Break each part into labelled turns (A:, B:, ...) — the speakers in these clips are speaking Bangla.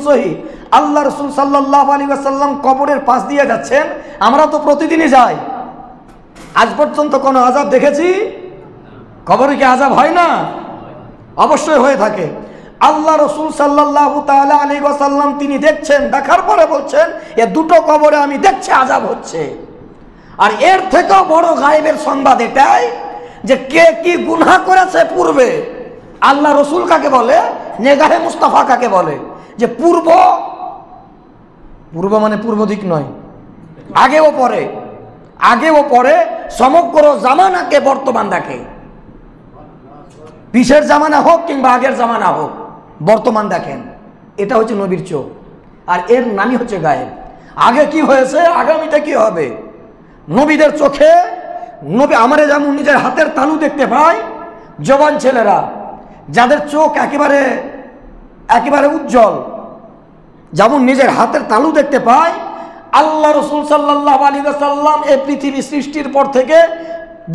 A: সহি আল্লাহ রাসূল সাল্লাল্লাহু আলাইহি ওয়াসাল্লাম কবরের পাশ দিয়ে যাচ্ছেন, আমরা তো প্রতিদিনই যাই। আজ পর্যন্ত কোনো আযাব দেখেছি? কবরে কি আযাব হয় না? অবশ্যই হয়ে থাকে। আল্লাহ রাসূল সাল্লাল্লাহু তাআলা আলাইহি ওয়াসাল্লাম তিনি দেখছেন, দেখার পরে বলছেন এ দুটো কবরে আমি দেখছি আযাব হচ্ছে। আর এর থেকেও বড় গায়েবের সংবাদ এটাই যে কে কি গুনাহ করেছে পূর্বে। আল্লাহ রাসূল কাকে বলে? নেগাহে মুস্তাফা কাকে বলে? যে পূর্ব মানে পূর্ব দিক নয়, আগেও পরে সমগ্র জামানাকে বর্তমান দেখে। পিছের জামানা হোক কিংবা আগের জামানা হোক, বর্তমান দেখেন। এটা হচ্ছে নবীর চোখ, আর এর নামই হচ্ছে গায়েব। আগে কি হয়েছে, আগামীতে কি হবে, নবীদের চোখে নবী আমরা যেমন নিজের হাতের তালু দেখতে পাই, জওয়ান ছেলেরা যাদের চোখ একেবারে উজ্জ্বল, যেমন নিজের হাতের তালু দেখতে পায়, আল্লাহ রাসূল সাল্লাল্লাহু আলাইহি ওয়াসাল্লাম এই পৃথিবী সৃষ্টির পর থেকে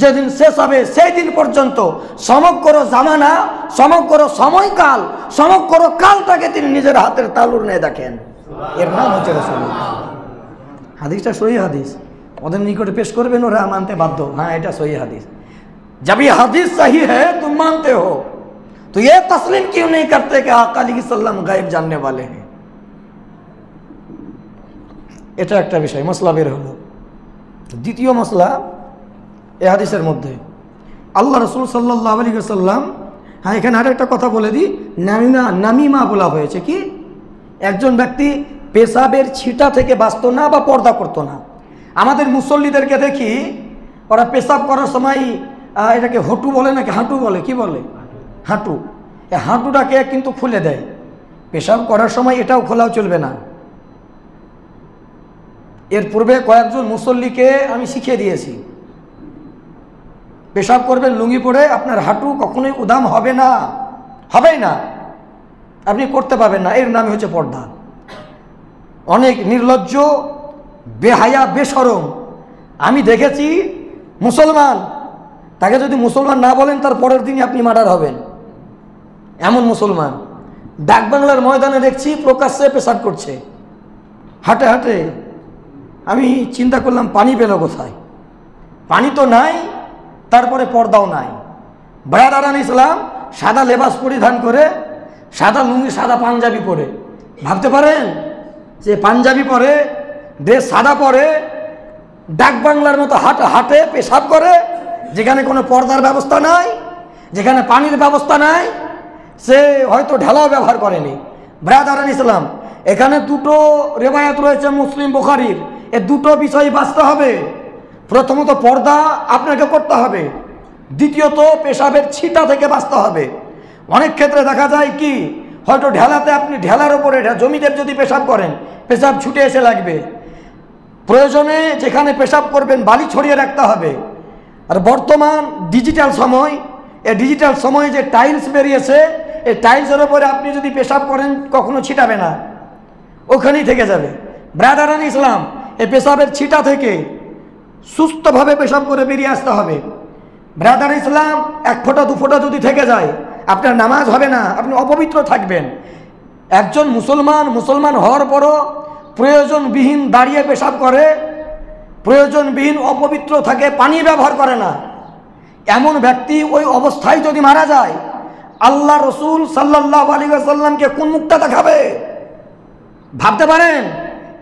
A: যেদিন শেষ হবে সেই দিন পর্যন্ত সমগ্র জামানা, সমগ্র সময়কাল, সমগ্র কালটাকে তিনি নিজের হাতের তালুর নিয়ে দেখেন। এর নাম হচ্ছে রাসূলুল্লাহ। হাদিসটা সহিহ হাদিস, ওদের নিকটে পেশ করবেন, ওরা মানতে বাধ্য। হ্যাঁ, এটা সহিহ হাদিস। जब ये हदीस सही है तुम मानते हो तो ये तस्लीम क्यों नहीं करते कि आका अलैहिस्सलाम गायब जानने वाले हैं। এটা একটা বিষয়, মশলা বের হলো। দ্বিতীয় মশলা এই হাদিসের মধ্যে আল্লাহ রাসূল সাল্লাল্লাহু আলাইহি ওয়াসাল্লাম, হ্যাঁ এখানে আরেকটা কথা বলে দিই, নামিমা বলা হয়েছে কি, একজন ব্যক্তি পেশাবের ছিটা থেকে বাঁচত না বা পর্দা করতো না। আমাদের মুসল্লিদেরকে দেখি ওরা পেশাব করার সময় এটাকে হটু বলে নাকি হাঁটু বলে, কি বলে? হাঁটু। এই হাঁটুটাকে কিন্তু খুলে দেয়। পেশাব করার সময় এটাও খোলাও চলবে না। এর পূর্বে কয়েকজন মুসল্লিকে আমি শিখিয়ে দিয়েছি, পেশাব করবেন লুঙ্গি পরে, আপনার হাঁটু কখনোই উদাম হবে না, হবেই না, আপনি করতে পারবেন না। এর নামই হচ্ছে পর্দা। অনেক নির্লজ্জ, বেহায়া, বেশরম আমি দেখেছি মুসলমান, তাকে যদি মুসলমান না বলেন তার পরের দিনই আপনি মার্ডার হবেন, এমন মুসলমান। ডাকবাংলার ময়দানে দেখছি প্রকাশ্যে পেশাব করছে, হাঁটে হাঁটে। আমি চিন্তা করলাম পানি পেল কোথায়? পানি তো নাই, তারপরে পর্দাও নাই। ব্রাদারান ইসলাম সাদা লেবাস পরিধান করে, সাদা লুঙ্গি, সাদা পাঞ্জাবি পরে, ভাবতে পারেন যে পাঞ্জাবি পরে, ড্রেস সাদা পরে, ডাকবাংলার মতো হাঁটে পেশাব করে, যেখানে কোনো পর্দার ব্যবস্থা নাই, যেখানে পানির ব্যবস্থা নাই, সে হয়তো ঢালাও ব্যবহার করেনি। ব্রাদারান ইসলাম, এখানে দুটো রেওয়ায়াত রয়েছে মুসলিম বুখারীর, এ দুটো বিষয় বাঁচতে হবে। প্রথমত পর্দা আপনাকে করতে হবে, দ্বিতীয়ত পেশাবের ছিটা থেকে বাঁচতে হবে। অনেক ক্ষেত্রে দেখা যায় কি, হয়তো ঢেলাতে আপনি ঢেলার ওপরে জমিতে যদি পেশাব করেন, পেশাব ছুটে এসে লাগবে। প্রয়োজনে যেখানে পেশাব করবেন বালি ছড়িয়ে রাখতে হবে। আর বর্তমান ডিজিটাল সময়, এই ডিজিটাল সময়ে যে টাইলস বেরিয়েছে, এই টাইলসের ওপরে আপনি যদি পেশাব করেন কখনো ছিটাবে না, ওখানেই থেকে যাবে। ব্রাদারান ইসলাম, এই পেশাবের ছিটা থেকে সুস্থভাবে পেশাব করে বেরিয়ে আসতে হবে। ব্রাদার ইসলাম, এক ফোঁটা দু ফোঁটা যদি থেকে যায় আপনার নামাজ হবে না, আপনি অপবিত্র থাকবেন। একজন মুসলমান হওয়ার পরও প্রয়োজনবিহীন দাঁড়িয়ে পেশাব করে, প্রয়োজনবিহীন অপবিত্র থাকে, পানি ব্যবহার করে না, এমন ব্যক্তি ওই অবস্থায় যদি মারা যায়, আল্লাহ রাসূল সাল্লাল্লাহু আলাইহি ওয়াসাল্লামকে কোন মুখটা দেখাবে? ভাবতে পারেন?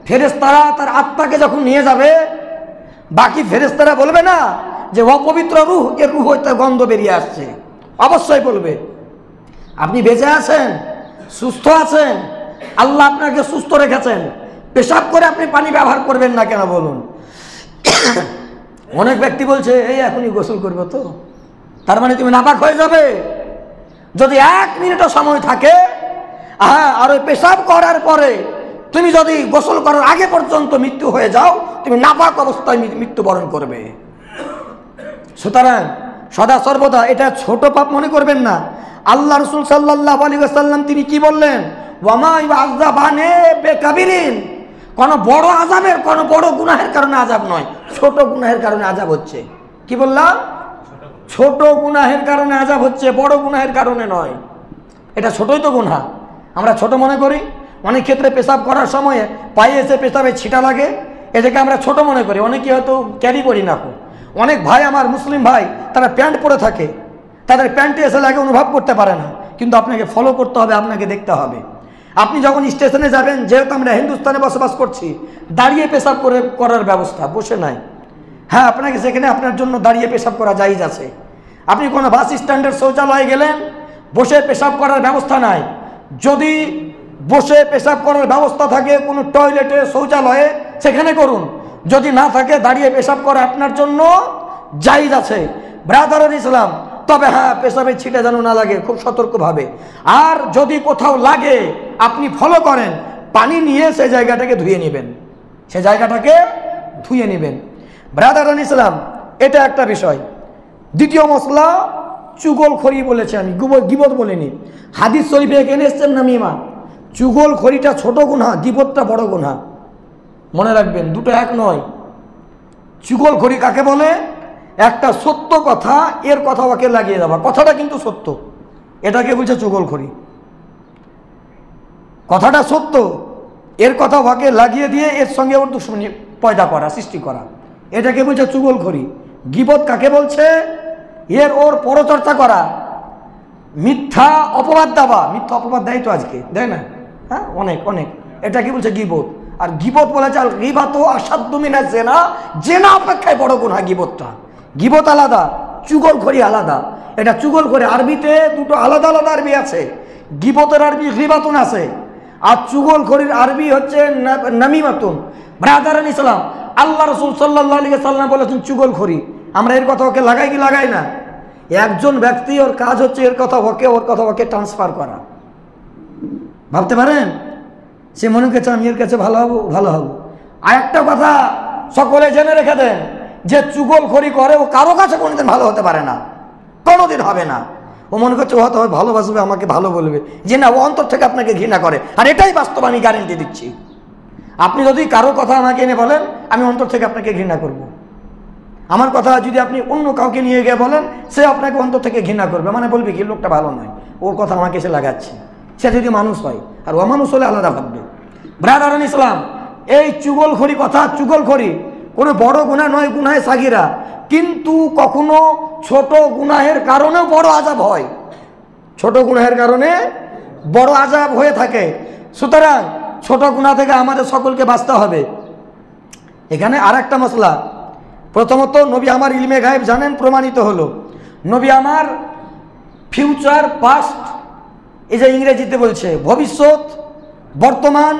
A: ফেরেশতারা তার আত্মাকে যখন নিয়ে যাবে, বাকি ফেরেশতারা বলবে না যে অপবিত্র রূহ, এর রূহ হইতে গন্ধ বেরিয়ে আসছে? অবশ্যই বলবে। আপনি বেঁচে আছেন, সুস্থ আছেন, আল্লাহ আপনাকে সুস্থ রেখেছেন, পেশাব করে আপনি পানি ব্যবহার করবেন না কেন বলুন? অনেক ব্যক্তি বলছে এই এখনই গোসল করবো, তো তার মানে তুমি নাপাক হয়ে যাবে। যদি 1 মিনিটও সময় থাকে, হ্যাঁ, আর ওই পেশাব করার পরে তুমি যদি গোসল করার আগে পর্যন্ত মৃত্যু হয়ে যাও, তুমি নাপাক অবস্থায় মৃত্যুবরণ করবে। সুতরাং সদা সর্বদা এটা ছোট পাপ মনে করবেন না। আল্লাহ রাসূল সাল্লাল্লাহু আলাইহি ওয়াসাল্লাম তিনি কি বললেন? ওয়ামা ইউআযাবানে বিকাবিরিন, কোনো বড় আযাবের, কোনো বড় গুনাহের কারণে আযাব নয়, ছোট গুনাহের কারণে আযাব হচ্ছে। কি বললাম? ছোট গুনাহের কারণে আযাব হচ্ছে, বড় গুনাহের কারণে নয়। এটা ছোটই তো গুনাহ, আমরা ছোট মনে করি। অনেক ক্ষেত্রে পেশাব করার সময় পায়ে এসে পেশাবে ছিটা লাগে, এটাকে আমরা ছোট মনে করি, অনেকে হয়তো ক্যারি করি না। অনেক ভাই আমার মুসলিম ভাই তারা প্যান্ট পরে থাকে, তাদের প্যান্টে এসে লাগে অনুভব করতে পারে না, কিন্তু আপনাকে ফলো করতে হবে, আপনাকে দেখতে হবে। আপনি যখন স্টেশনে যাবেন, যেহেতু আমরা হিন্দুস্তানে বসবাস করছি, দাঁড়িয়ে পেশাব করার ব্যবস্থা, বসে নাই। হ্যাঁ, আপনাকে সেখানে আপনার জন্য দাঁড়িয়ে পেশাব করা জায়েজ আছে। আপনি কোনো বাস স্ট্যান্ডের শৌচালয়ে গেলেন, বসে পেশাব করার ব্যবস্থা নাই, যদি বসে পেশাব করার ব্যবস্থা থাকে কোনো টয়লেটে শৌচালয়ে সেখানে করুন, যদি না থাকে দাঁড়িয়ে পেশাব করা আপনার জন্য জায়েজ আছে ব্রাদার ইসলাম। তবে হ্যাঁ, পেশাবে ছিটে যেন না লাগে, খুব সতর্কভাবে। আর যদি কোথাও লাগে আপনি ফলো করেন, পানি নিয়ে সেই জায়গাটাকে ধুয়ে নেবেন, সেই জায়গাটাকে ধুয়ে নেবেন ব্রাদার ইসলাম। এটা একটা বিষয়। দ্বিতীয় মশলা চুগলখড়ি বলেছে, আমি গীবত বলিনি। হাদিস শরীফে এখানে এসছেন নামিমা, চুগলখড়িটা ছোট গুনাহ, গীবতটা বড় গুনাহ। মনে রাখবেন, দুটো এক নয়। চুগলখড়ি কাকে বলে? একটা সত্য কথা এর কথা ওকে লাগিয়ে দেওয়া, কথাটা কিন্তু সত্য, এটাকে বলছে চুগলখড়ি। কথাটা সত্য, এর কথা ওকে লাগিয়ে দিয়ে এর সঙ্গে ওর দুশ্মনী পয়দা করা, সৃষ্টি করা, এটাকে বলছে চুগলখড়ি। গীবত কাকে বলছে? এর ওর পরচর্চা করা, মিথ্যা অপবাদ দেওয়া। মিথ্যা অপবাদ দেয় তো আজকে, দেয় না? হ্যাঁ, অনেক অনেক। এটাকে বলছে গীবত। আর গীবত বলেছে আল গীবাত আসাদ্দু মিনাজ জিনা, জিনা অপেক্ষায় বড় গুনাহ গীবতটা। গীবত আলাদা, চুগলখড়ি আলাদা। এটা চুগলখড়ি, আরবিতে দুটো আলাদা আলাদা আরবি আছে। গীবতের আরবি গীবাতুন আছে, আর চুগলখড়ির আরবি হচ্ছে নামিমাতুন। ব্রাদারান ইসলাম, আল্লাহ রাসূল সাল্লাল্লাহু আলাইহি ওয়াসাল্লাম বলেছেন চুগলখড়ি। আমরা এর কথা ওকে লাগাই কি লাগাই না? একজন ব্যক্তি, ওর কাজ হচ্ছে এর কথা ওকে, ওর কথা ওকে ট্রান্সফার করা। ভাবতে পারেন, সে মনে করছে আমি এর কাছে ভালো হবো, ভালো হবো। আর একটা কথা সকলে জেনে রেখে দেন, যে চুগলখড়ি করে ও কারো কাছে কোনোদিন ভালো হতে পারে না, কোনোদিন হবে না। ও মনে করছে ও হয়তো ভালোবাসবে, আমাকে ভালো বলবে, যে না, ও অন্তর থেকে আপনাকে ঘৃণা করে। আর এটাই বাস্তব, আমি গ্যারেন্টি দিচ্ছি। আপনি যদি কারো কথা আমাকে এনে বলেন, আমি অন্তর থেকে আপনাকে ঘৃণা করব। আমার কথা যদি আপনি অন্য কাউকে নিয়ে গিয়ে বলেন, সে আপনাকে অন্তর থেকে ঘৃণা করবে, মানে বলবে কি লোকটা ভালো নয়, ওর কথা আমাকে এসে লাগাচ্ছে। সে যদি মানুষ হয়, আর অমানুষ হলে আলাদা ভাববে। ব্রাদারান ইসলাম, এই চুগলখড়ি কথা, চুগলখড়ি কোনো বড় গুনাহ নয়, গুনাহে সাগিরা, কিন্তু কখনো ছোট গুনাহের কারণেও বড় আযাব হয়, ছোট গুনাহের কারণে বড় আযাব হয়ে থাকে। সুতরাং ছোট গুনাহ থেকে আমাদের সকলকে বাঁচতে হবে। এখানে আর একটা মশলা, প্রথমত নবী আমার ইলমে গায়েব জানেন, প্রমাণিত হলো। নবী আমার ফিউচার, পাস্ট, এই যে ইংরেজিতে বলছে ভবিষ্যৎ, বর্তমান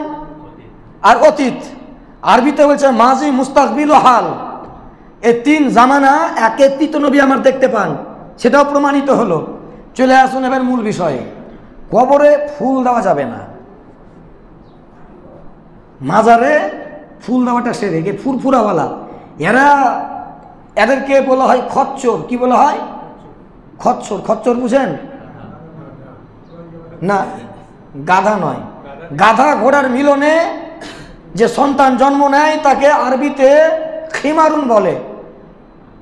A: আর অতীত, আরবিতে বলছে মাজি, মুস্তাকবিল ও হাল, এই তিন জামানা একত্রিত নবী আমার দেখতে পান, সেটাও প্রমাণিত হলো। চলে আসুন এবার মূল বিষয়ে। কবরে ফুল দেওয়া যাবে না, মাজারে ফুল দেওয়াটা সেরে গে ফুরফুরাওয়ালা, এদেরকে বলা হয় খচ্চর। কি বলা হয়? খচ্চর। খচ্চর বুঝেন না? গাধা নয়, গাধা ঘোড়ার মিলনে যে সন্তান জন্ম নেয় তাকে আরবিতে খিমারুন বলে।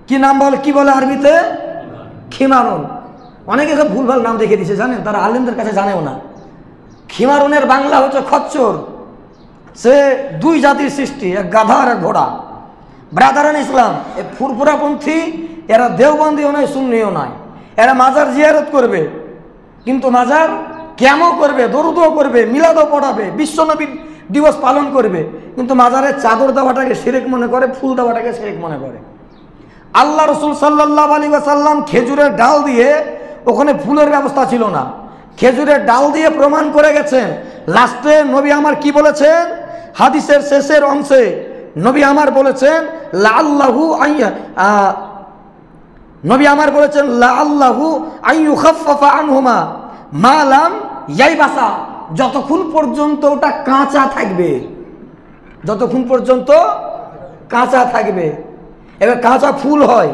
A: কি নাম বলে? কি বলে আরবিতে? খিমারুন। অনেকে সব ভুলভাল নাম দেখে দিয়েছে, জানেন, তারা আলেমদের কাছে জানেও না। খিমারুনের বাংলা হচ্ছে খচ্চর। সে দুই জাতির সৃষ্টি, এক গাধা আর এক ঘোড়া। ব্রাদারান ইসলাম, এ ফুরফুরাপন্থী, এরা দেওবন্দিও নয়, সুন্নিও নয়। এরা মাজার জিয়ারত করবে, কিন্তু মাজার ক্যামও করবে, দরুদও করবে, মিলাদও পড়াবে, বিশ্বনবীর দিবস পালন করবে, কিন্তু মাজারে চাদর দেওয়াটাকে শিরক মনে করে, ফুল দেওয়াটাকে শিরক মনে করে। আল্লাহ রসুল সাল্লাল্লাহু আলাইহি ওয়াসাল্লাম খেজুরের ডাল দিয়ে, ওখানে ফুলের ব্যবস্থা ছিল না, খেজুরের ডাল দিয়ে প্রমাণ করে গেছেন। লাস্টে নবী আমার কি বলেছেন? হাদিসের শেষের অংশে নবী আমার বলেছেন লাআল্লাহু নবী আমার বলেছেন লাআল্লাহু আইয়ুখাফফাফা আনহুমা মা লাম ইয়াইবাসা, যতক্ষণ পর্যন্ত ওটা কাঁচা থাকবে, যতক্ষণ পর্যন্ত কাঁচা থাকবে। এবার কাঁচা ফুল হয়,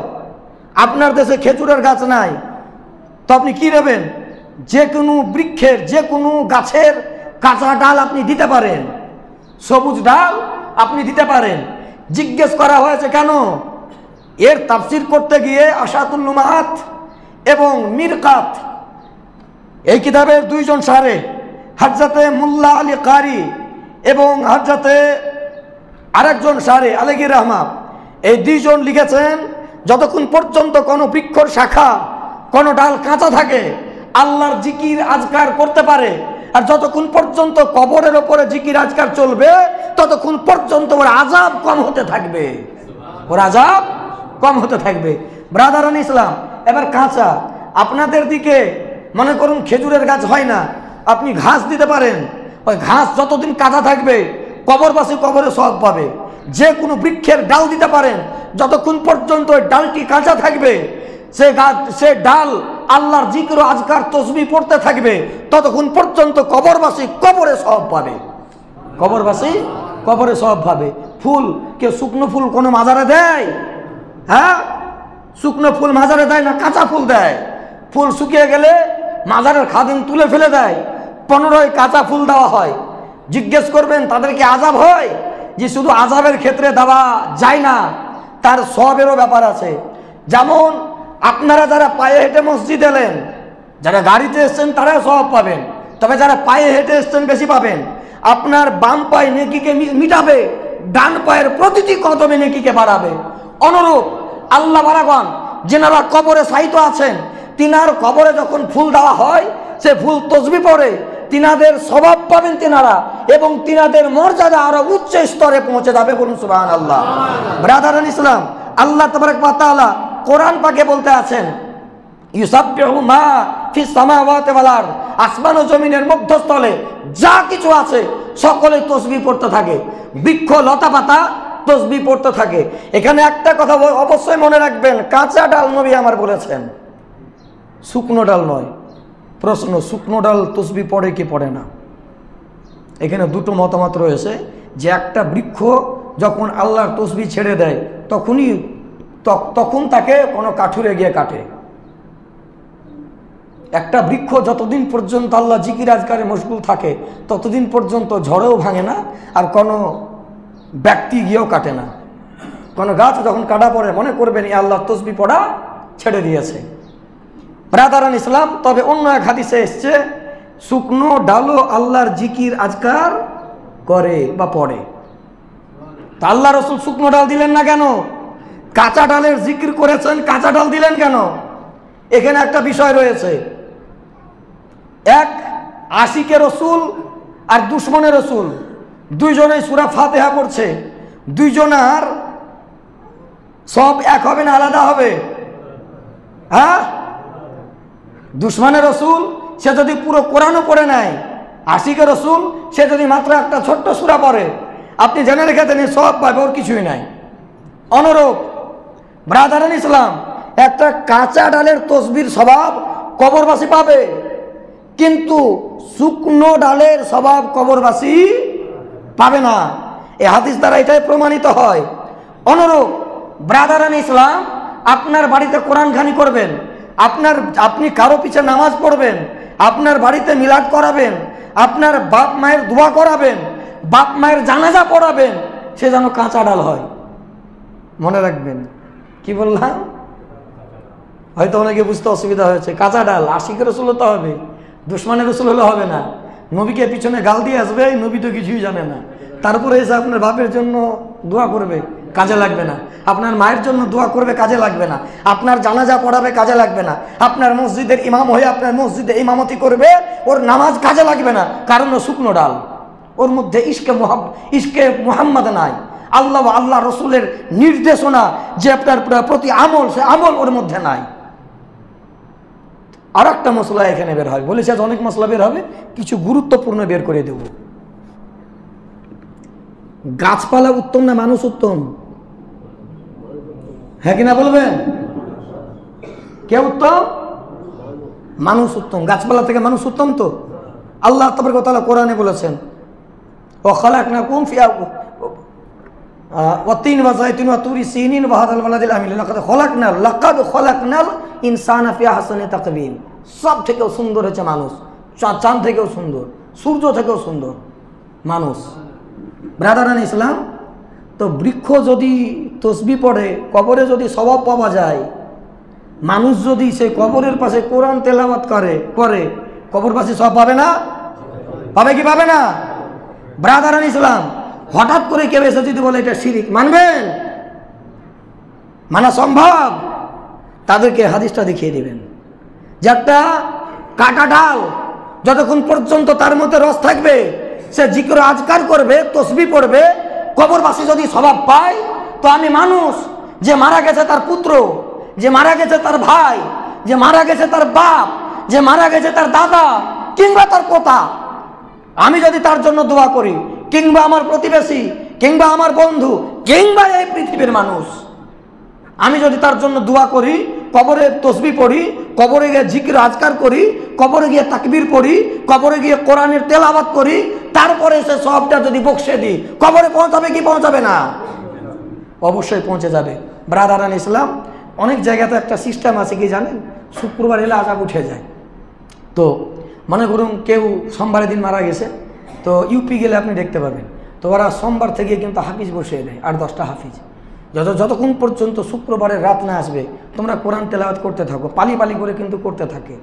A: আপনার দেশে খেজুরের গাছ নাই, তো আপনি কি নেবেন? যে কোনো বৃক্ষের, যে কোনো গাছের কাঁচা ডাল আপনি দিতে পারেন, সবুজ ডাল আপনি দিতে পারেন। জিজ্ঞেস করা হয়েছে কেন? এর তাফসির করতে গিয়ে আশাতুল লুমাআত এবং মিরকাত, এই কিতাবের দুইজন সারে হযরতে মোল্লা আলী কারি এবং হযরতে আরেকজন শারে আলগীর রহমান, এই দুইজন লিখেছেন যতক্ষণ পর্যন্ত কোনো বৃক্ষর শাখা কোনো ডাল কাঁচা থাকে আল্লাহর জিকির আজকার করতে পারে, আর যতক্ষণ পর্যন্ত কবরের ওপরে জিকির আজকার চলবে ততক্ষণ পর্যন্ত ওর আযাব কম হতে থাকবে, ওর আযাব কম হতে থাকবে। ব্রাদারান ইসলাম, এবার কাঁচা আপনাদের দিকে মনে করুন খেজুরের গাছ হয় না, আপনি ঘাস দিতে পারেন, ওই ঘাস যতদিন কাঁচা থাকবে কবরবাসী কবরে সওয়াব পাবে। যে কোনো বৃক্ষের ডাল দিতে পারেন, যতক্ষণ পর্যন্ত ওই ডালটি কাঁচা থাকবে সে গাছ সে ডাল আল্লাহর জিকির ও আজকার তসবিহ পড়তে থাকবে, ততক্ষণ পর্যন্ত কবরবাসী কবরে সওয়াব পাবে, কবরবাসী কবরে সওয়াব পাবে। ফুল, কেউ শুকনো ফুল কোনো মাজারে দেয়? হ্যাঁ, শুকনো ফুল মাজারে দেয় না, কাঁচা ফুল দেয়। ফুল শুকিয়ে গেলে মাজারের খাদিম তুলে ফেলে দেয়, 15 কাঁচা ফুল দেওয়া হয়। জিজ্ঞেস করবেন তাদেরকে আযাব হয়? যে শুধু আযাবের ক্ষেত্রে দেওয়া যায় না, তার সওয়াবেরও ব্যাপার আছে। যেমন আপনারা যারা পায়ে হেঁটে মসজিদ এলেন, যারা গাড়িতে এসছেন তারাও সওয়াব পাবেন, তবে যারা পায়ে হেঁটে এসছেন বেশি পাবেন। আপনার বাম পায়ে নেকিকে মিটাবে, ডান পায়ের প্রতিটি কদমে নেকিকে বাড়াবে। অনুরূপ আল্লাহ বারাগণ যেনারা কবরে শায়িত আছেন, তিনার কবরে যখন ফুল দেওয়া হয় সে ফুল তসবিহ পড়ে তিনাদের স্বভাব পাবেন তিনারা, এবং তিনাদের মর্যাদা আরো উচ্চ স্তরে পৌঁছে যাবে। বলুন সুবহানাল্লাহ। ব্রাদারান ইসলাম, আল্লাহ তাবারক ওয়া তাআলা কোরআন পাকে বলতে আছেন ইউসাব্বিহু মা ফিস সামাওয়াতি ওয়াল আরদ, আসমান ও জমিনের মধ্যস্থলে যা কিছু আছে সকলে তসবিহ পড়তে থাকে, বৃক্ষ লতা পাতা তসবিহ পড়তে থাকে। এখানে একটা কথা অবশ্যই মনে রাখবেন, কাঁচা ডাল নবী আমার বলেছেন, শুকনো ডাল নয়। প্রশ্ন, শুকনো ডাল তসবিহ পড়ে কি পড়ে না? এখানে দুটো মতামত রয়েছে, যে একটা বৃক্ষ যখন আল্লাহর তসবিহ ছেড়ে দেয় তখন তাকে কোনো কাঠুরে গিয়ে কাটে। একটা বৃক্ষ যতদিন পর্যন্ত আল্লাহ জিকির আজকারে মশগুল থাকে ততদিন পর্যন্ত ঝড়েও ভাঙে না, আর কোনো ব্যক্তি গিয়েও কাটে না। কোনো গাছ যখন কাটা পড়ে মনে করবেন এই আল্লাহর তসবিহ পড়া ছেড়ে দিয়েছে। ব্রাদারান ইসলাম, তবে অন্য এক হাদিসে এসছে শুকনো ডালও আল্লাহর জিকির আজকার করে বা পড়ে। তা আল্লাহ রসুল শুকনো ডাল দিলেন না কেন? কাঁচা ডালের জিকির করেছেন, কাঁচা ডাল দিলেন কেন? এখানে একটা বিষয় রয়েছে। এক, আশিকে রসুল আর দুশ্মনে রসুল দুইজনেই সূরা ফাতিহা পড়ছে, দুইজনার সব এক হবে না আলাদা হবে? হ্যাঁ, দুশ্মনে রসুল সে যদি পুরো কোরআনও পড়ে নেয়, আশিকে রসুল সে যদি মাত্র একটা ছোট্ট সূরা পড়ে, আপনি জেনে রেখে দেন সব পাবে, ওর কিছুই নাই। অনুরূপ ব্রাদারান ইসলাম, একটা কাঁচা ডালের তসবির স্বভাব কবরবাসী পাবে, কিন্তু শুকনো ডালের স্বভাব কবরবাসী পাবে না। এই হাদিস দ্বারা এটাই প্রমাণিত হয়। অনুরূপ ব্রাদারান ইসলাম, আপনার বাড়িতে কোরআন খানি করবেন, আপনি কারো পিছে নামাজ পড়বেন, আপনার বাড়িতে মিলাদ করাবেন, আপনার বাপ মায়ের দোয়া করাবেন, বাপ মায়ের জানাজা পড়াবেন, সে যেন কাঁচা ডাল হয়। মনে রাখবেন কি বললাম? হয়তো অনেকে বুঝতে অসুবিধা হয়েছে। কাঁচা ডাল আশিকের রসুল হতে হবে, দুশ্মনের রসুল হলে হবে না। নবীকে পিছনে গাল দিয়ে আসবে, নবী তো কিছুই জানে না, তারপরে এসে আপনার বাপের জন্য দোয়া করবে, কাজে লাগবে না। আপনার মায়ের জন্য দোয়া করবে, কাজে লাগবে না। আপনার জানাজা পড়াবে, কাজে লাগবে না। আপনার মসজিদের ইমাম হয়ে আপনার মসজিদে ইমামতি করবে, ওর নামাজ কাজে লাগবে না, কারণ ও শুকনো ডাল, ওর মধ্যে ইশকে মুহাম্মদ নাই। আল্লাহ রসুলের নির্দেশনা যে আপনার প্রতি আমল, সে আমল ওর মধ্যে নাই। আর একটা মশলা এখানে বের হয়, বলেছে আজ অনেক মশলা বের হবে, কিছু গুরুত্বপূর্ণ বের করে দেব। গাছপালা উত্তম না মানুষ উত্তম? হ্যাঁ কিনা বলবেন? কে উত্তম? মানুষ উত্তম। গাছপালা থেকে মানুষ উত্তম তো? আল্লাহ তাবারক ওয়া তাআলা কোরআনে বলেছেন ওয়া খালাকনাকুম ফিহা ওয়া তিন ওয়া যাইতুন ওয়া তুরি সিনিন ওয়া হাদাল বালাদিল আমিন লাকাদ খলাকনাল ইনসানা ফি আহসানি তাকবীম। সব থেকেও সুন্দর হচ্ছে মানুষ, চাঁদ থেকেও সুন্দর, সূর্য থেকেও সুন্দর মানুষ। ব্রাদারান ইসলাম, তো বৃক্ষ যদি তসবিহ পড়ে, কবরে যদি সওয়াব পাওয়া যায়, মানুষ যদি সে কবরের পাশে কোরআন তেলাওয়াত করে, কবরবাসী সওয়াব পাবে না? পাবে কি পাবে না? ব্রাদারান ইসলাম, হঠাৎ করে কেউ এসে যদি বলে এটা শিরিক, মানবেন? মানা সম্ভব? তাদেরকে হাদিসটা দেখিয়ে দিবেন যে একটা কাটা ডাল যতক্ষণ পর্যন্ত তার মধ্যে রস থাকবে সে জিকির আজকার করবে, তসবিহ পড়বে, কবরবাসী যদি স্বভাব পায়, তো আমি মানুষ, যে মারা গেছে তার পুত্র, যে মারা গেছে তার ভাই, যে মারা গেছে তার বাপ, যে মারা গেছে তার দাদা কিংবা তার পোতা, আমি যদি তার জন্য দোয়া করি, কিংবা আমার প্রতিবেশী, কিংবা আমার বন্ধু, কিংবা এই পৃথিবীর মানুষ, আমি যদি তার জন্য দোয়া করি, কবরে তসবিহ পড়ি, কবরে গিয়ে জিকির আজকার করি, কবরে গিয়ে তাকবীর পড়ি, কবরে গিয়ে কোরআনের তেলাওয়াত করি, তারপরে সে সবটা যদি বকশে দিই, কবরে পৌঁছাবে কি পৌঁছাবে না? অবশ্যই পৌঁছে যাবে। ব্রাদারান ইসলাম, অনেক জায়গাতে একটা সিস্টেম আছে কি জানেন? শুক্রবার এলে আজাব উঠে যায়। তো মনে করুন কেউ সোমবারের দিন মারা গেছে, তো ইউপি গেলে আপনি দেখতে পাবেন, তো ওরা সোমবার থেকে কিন্তু হাফিজ বসিয়ে দেয়, 8-10টা হাফিজ। যতক্ষণ পর্যন্ত শুক্রবারের রাত না আসবে তোমরা কোরআন তেলাওয়াত করতে থাকো, পালি পালি করে কিন্তু করতে থাকে।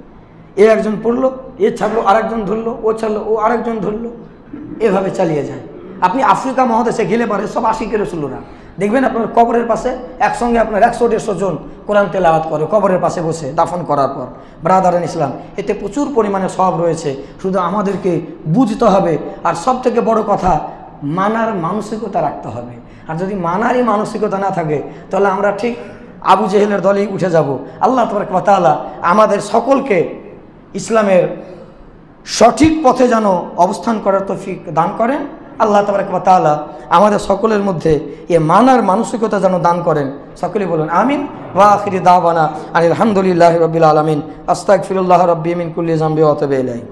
A: এ একজন পড়লো, এ ছাড়লো, আরেকজন ধরলো, ও ছাড়লো, ও আরেকজন ধরলো, এভাবে চালিয়ে যায়। আপনি আফ্রিকা মহাদেশে গেলে পারে সব আশিকের রাসূলরা দেখবেন আপনার কবরের পাশে একসঙ্গে আপনার 100-150 জন কোরআন তেলাওয়াত করে কবরের পাশে বসে দাফন করার পর। ব্রাদারান ইসলাম, এতে প্রচুর পরিমাণে সওয়াব রয়েছে, শুধু আমাদেরকে বুঝতে হবে। আর সব থেকে বড় কথা, মানার মানসিকতা রাখতে হবে। আর যদি মানারই মানসিকতা না থাকে তাহলে আমরা ঠিক আবু জেহেলের দলেই উঠে যাব। আল্লাহ তাবারক ওয়া তাআলা আমাদের সকলকে ইসলামের সঠিক পথে যেন অবস্থান করার তৌফিক দান করেন। আল্লাহ তাবারক ওয়া তাআলা আমাদের সকলের মধ্যে এ মানার মানসিকতা যেন দান করেন। সকলে বলুন আমিন। ওয়া আখিরি দাওয়ানা আলহামদুলিল্লাহি রাব্বিল আলামিন। আস্তাগফিরুল্লাহ রাব্বি মিন কুল্লি যামবি ওয়া আতুবু ইলাইহি।